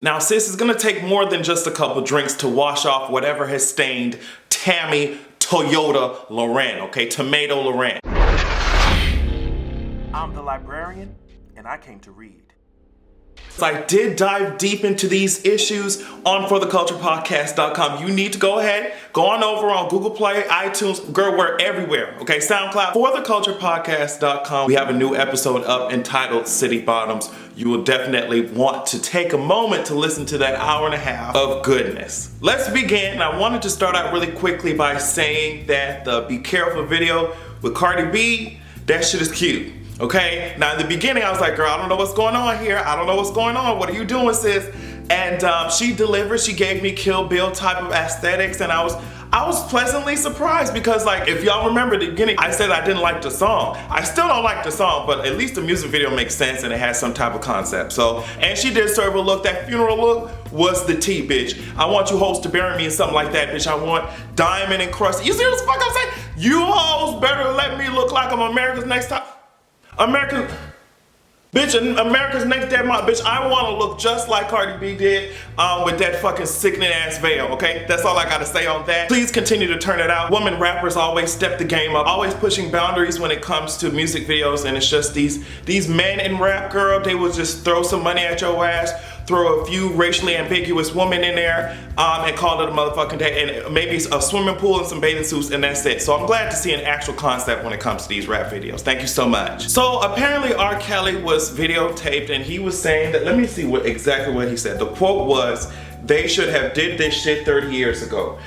Now, sis, it's gonna take more than just a couple drinks to wash off whatever has stained Tami Toyota Lahren, okay? Tomato Lahren. I'm the librarian, and I came to read. So I did dive deep into these issues on fortheculturepodcast.com. You need to go ahead, go on over on Google Play, iTunes, girl, we're everywhere, okay? SoundCloud, fortheculturepodcast.com. We have a new episode up entitled City Bottoms. You will definitely want to take a moment to listen to that hour and a half of goodness. Let's begin. I wanted to start out really quickly by saying that the Be Careful video with Cardi B, that shit is cute. Okay, now in the beginning I was like, girl, I don't know what's going on here. I don't know what's going on. What are you doing, sis? And she delivered. She gave me Kill Bill type of aesthetics, and I was pleasantly surprised because, like, if y'all remember at the beginning, I said I didn't like the song. I still don't like the song, but at least the music video makes sense and it has some type of concept. So, and she did serve a look. That funeral look was the tea, bitch. I want you hoes to bury me in something like that, bitch. I want diamond and crust. You see what the fuck I'm saying? You hoes better let me look like I'm America's Next Top. America's Next Dead Mom, bitch. I want to look just like Cardi B did with that fucking sickening ass veil, okay? That's all I gotta say on that. Please continue to turn it out. Women rappers always step the game up, always pushing boundaries when it comes to music videos, and it's just these men in rap, girl, they will just throw some money at your ass, throw a few racially ambiguous women in there, and call it a motherfucking day, and maybe a swimming pool and some bathing suits, and that's it. So I'm glad to see an actual concept when it comes to these rap videos. Thank you so much. So apparently R. Kelly was videotaped, and he was saying that, let me see exactly what he said. The quote was, they should have did this shit 30 years ago.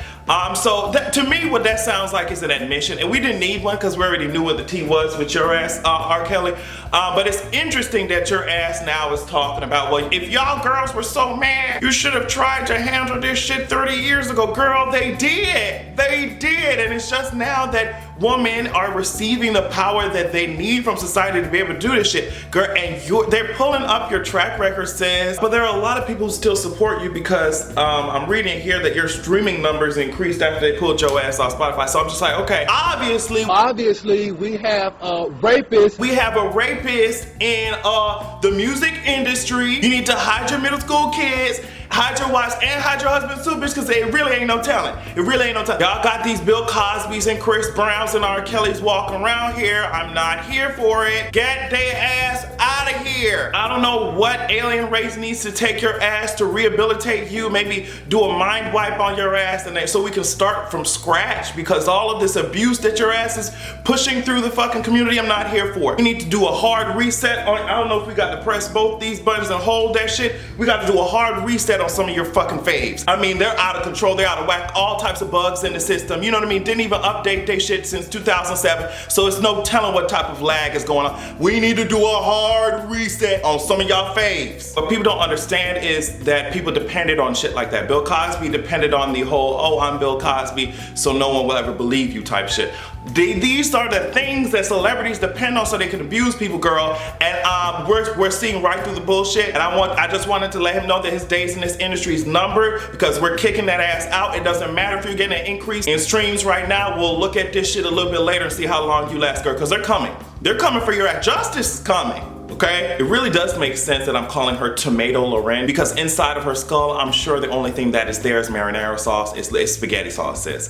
So to me, what that sounds like is an admission, and we didn't need one because we already knew what the tea was with your ass, R. Kelly. But it's interesting that your ass now is talking about, well, if y'all girls were so mad, you should have tried to handle this shit 30 years ago. Girl, they did. They did. And it's just now that women are receiving the power that they need from society to be able to do this shit. Girl, and they're pulling up your track record, sis. But there are a lot of people who still support you because I'm reading here that your streaming numbers increased after they pulled your ass off Spotify. So I'm just like, okay, obviously we have a rapist. We have a rapist in the music industry. You need to hide your middle school kids, hide your wives, and hide your husbands too, bitch, because it really ain't no talent. It really ain't no talent. Y'all got these Bill Cosbys and Chris Browns and R. Kellys walking around here. I'm not here for it. Get their ass out of here. I don't know what alien race needs to take your ass to rehabilitate you, maybe do a mind wipe on your ass, and so we can start from scratch, because all of this abuse that your ass is pushing through the fucking community, I'm not here for it. We need to do a hard reset on, I don't know if we got to press both these buttons and hold that shit. We got to do a hard reset on some of your fucking faves. I mean, they're out of control, they're out of whack, all types of bugs in the system, you know what I mean? Didn't even update their shit since 2007, so it's no telling what type of lag is going on. We need to do a hard reset on some of y'all faves. What people don't understand is that people depended on shit like that. Bill Cosby depended on the whole, oh, I'm Bill Cosby, so no one will ever believe you type shit. These are the things that celebrities depend on so they can abuse people, girl, and we're seeing right through the bullshit, and I just wanted to let him know that his days in this industry is numbered, because we're kicking that ass out. It doesn't matter if you're getting an increase in streams right now. We'll look at this shit a little bit later and see how long you last, girl, because they're coming. They're coming for your ass. Justice is coming. Okay? It really does make sense that I'm calling her Tomato Lahren, because inside of her skull, I'm sure the only thing that is there is marinara sauce, is spaghetti sauce, sis.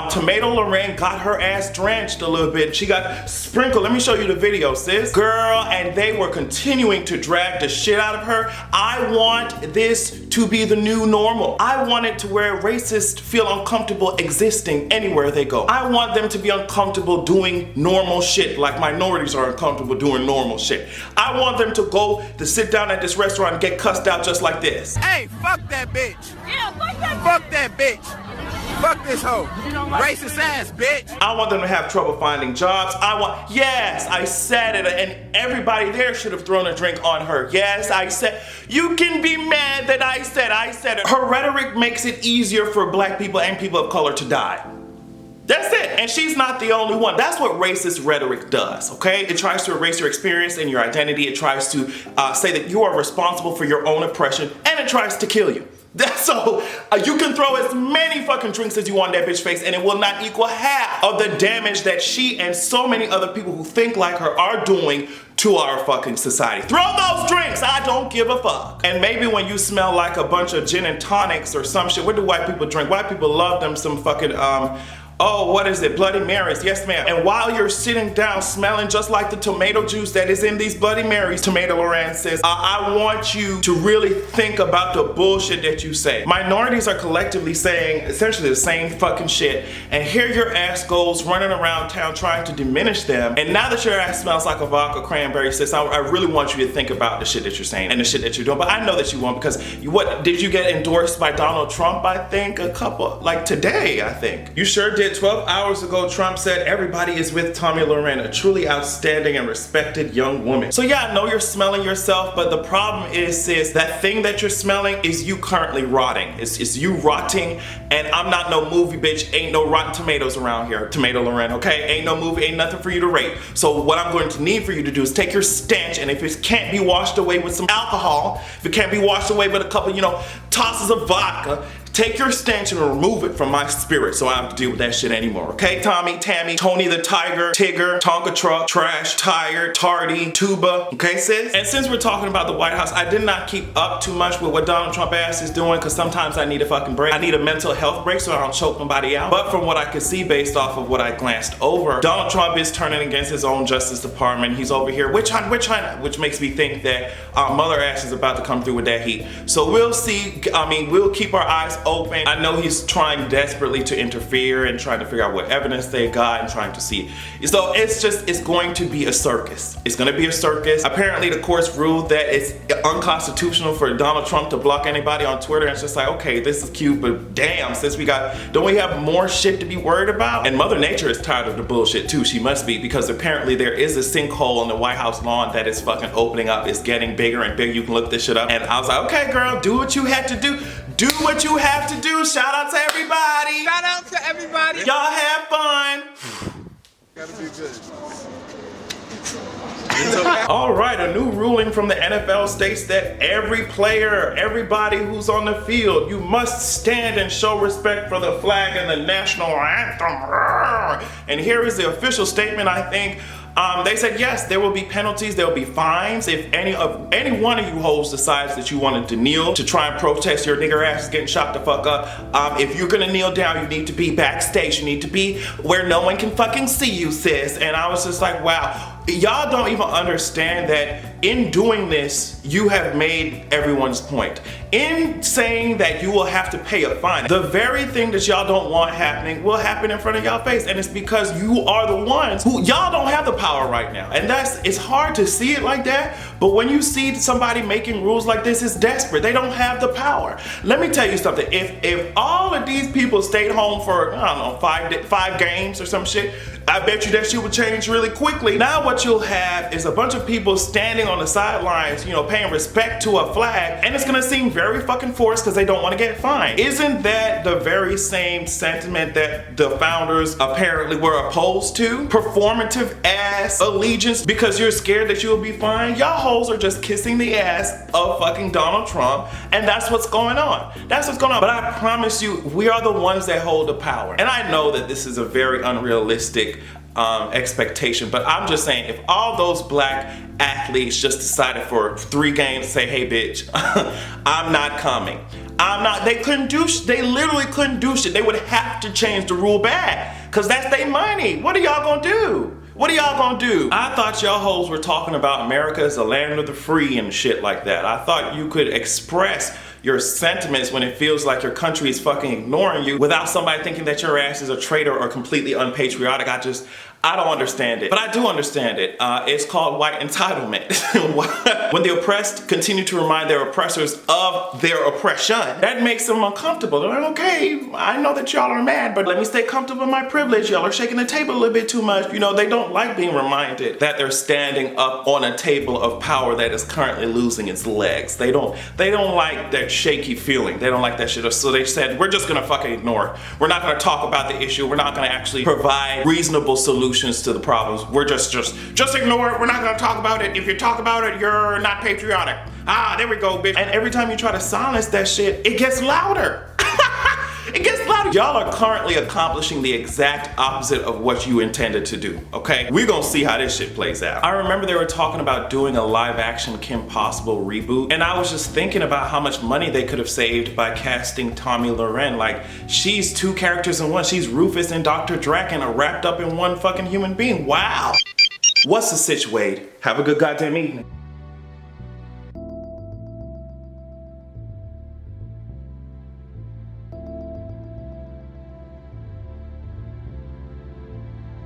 Tomato Lahren got her ass drenched a little bit. She got sprinkled. Let me show you the video, sis. Girl, and they were continuing to drag the shit out of her. I want this to be the new normal. I want it to where racists feel uncomfortable existing anywhere they go. I want them to be uncomfortable doing normal shit like minorities are uncomfortable doing normal shit. I want them to sit down at this restaurant and get cussed out just like this. Hey, fuck that bitch. Yeah, fuck that bitch. Fuck that bitch. Fuck this hoe. Racist ass bitch. I want them to have trouble finding jobs. Yes, I said it, and everybody there should have thrown a drink on her. Yes, I said, you can be mad that I said it. Her rhetoric makes it easier for black people and people of color to die. That's it, and she's not the only one. That's what racist rhetoric does, okay? It tries to erase your experience and your identity. It tries to say that you are responsible for your own oppression, and it tries to kill you. So you can throw as many fucking drinks as you want in that bitch face, and it will not equal half of the damage that she and so many other people who think like her are doing to our fucking society. Throw those drinks, I don't give a fuck. And maybe when you smell like a bunch of gin and tonics or some shit, what do white people drink? White people love them some fucking, oh, what is it? Bloody Marys. Yes, ma'am. And while you're sitting down smelling just like the tomato juice that is in these Bloody Marys, Tomi Lahren says, I want you to really think about the bullshit that you say. Minorities are collectively saying essentially the same fucking shit, and here your ass goes running around town trying to diminish them. And now that your ass smells like a vodka cranberry, sis, I really want you to think about the shit that you're saying and the shit that you're doing. But I know that you won't, because what did you get endorsed by Donald Trump? I think a couple, like today, I think. You sure did. 12 hours ago, Trump said everybody is with Tomi Lahren, a truly outstanding and respected young woman. So yeah, I know you're smelling yourself, but the problem is, sis, that thing that you're smelling is you currently rotting. It's you rotting, and I'm not no movie, bitch. Ain't no Rotten Tomatoes around here, Tomi Lahren, okay? Ain't no movie, ain't nothing for you to rate. So what I'm going to need for you to do is take your stench, and if it can't be washed away with some alcohol, if it can't be washed away with a couple, you know, tosses of vodka, take your stench and remove it from my spirit so I don't have to deal with that shit anymore, okay? Tommy, Tami, Tony the Tiger, Tigger, Tonka Truck, Trash, Tired, Tardy, Tuba, okay, sis? And since we're talking about the White House, I did not keep up too much with what Donald Trump ass is doing, because sometimes I need a fucking break. I need a mental health break so I don't choke nobody out. But from what I could see based off of what I glanced over, Donald Trump is turning against his own Justice Department. He's over here, which makes me think that mother ass is about to come through with that heat. So we'll see. I mean, we'll keep our eyes open. I know he's trying desperately to interfere and trying to figure out what evidence they got and trying to see. So it's going to be a circus. It's going to be a circus. Apparently the courts ruled that it's unconstitutional for Donald Trump to block anybody on Twitter. And it's just like, okay, this is cute, but damn, don't we have more shit to be worried about? And Mother Nature is tired of the bullshit too. She must be, because apparently there is a sinkhole on the White House lawn that is fucking opening up. It's getting bigger and bigger. You can look this shit up. And I was like, okay, girl, do what you had to do. Do what you have to do. Shout out to everybody. Shout out to everybody. Y'all have fun. Gotta be good. All right, a new ruling from the NFL states that every player, everybody who's on the field, you must stand and show respect for the flag and the national anthem. And here is the official statement, I think. They said yes, there will be penalties, there will be fines if any one of you hoes decides that you wanted to kneel to try and protest your nigger ass getting shot the fuck up. If you're gonna kneel down, you need to be backstage. You need to be where no one can fucking see you, sis. And I was just like, wow. Y'all don't even understand that in doing this, you have made everyone's point. In saying that you will have to pay a fine, the very thing that y'all don't want happening will happen in front of y'all face. And it's because you are the ones who, y'all don't have the power right now. And it's hard to see it like that. But when you see somebody making rules like this, it's desperate. They don't have the power. Let me tell you something. If all of these people stayed home for, I don't know, five games or some shit, I bet you that shit would change really quickly. Now what you'll have is a bunch of people standing on the sidelines, you know, paying respect to a flag, and it's gonna seem very fucking forced because they don't want to get fined. Isn't that the very same sentiment that the founders apparently were opposed to? Performative ass allegiance because you're scared that you'll be fined? Y'all hoes are just kissing the ass of fucking Donald Trump, and that's what's going on. That's what's going on. But I promise you, we are the ones that hold the power. And I know that this is a very unrealistic expectation, but I'm just saying, if all those black athletes just decided for 3 games to say, hey bitch, I'm not coming. They literally couldn't do shit. They would have to change the rule back, cause that's their money. What are y'all gonna do? What are y'all gonna do? I thought y'all hoes were talking about America as the land of the free and shit like that. I thought you could express your sentiments when it feels like your country is fucking ignoring you without somebody thinking that your ass is a traitor or completely unpatriotic. I don't understand it, but I do understand it. It's called white entitlement. When the oppressed continue to remind their oppressors of their oppression, that makes them uncomfortable. They're like, okay, I know that y'all are mad, but let me stay comfortable in my privilege. Y'all are shaking the table a little bit too much. You know, they don't like being reminded that they're standing up on a table of power that is currently losing its legs. They don't like that shaky feeling. They don't like that shit. So they said, we're just gonna fucking ignore it. We're not gonna talk about the issue. We're not gonna actually provide reasonable solutions to the problems. We're just ignore it. We're not gonna talk about it. If you talk about it, you're not patriotic. Ah, there we go, bitch. And every time you try to silence that shit, it gets louder. It gets louder. proud of you. Y'all are currently accomplishing the exact opposite of what you intended to do, okay? We're gonna see how this shit plays out. I remember they were talking about doing a live action Kim Possible reboot, and I was just thinking about how much money they could have saved by casting Tomi Lahren. Like, she's two characters in one. She's Rufus and Dr. Draken are wrapped up in one fucking human being. Wow. What's the situation? Have a good goddamn evening.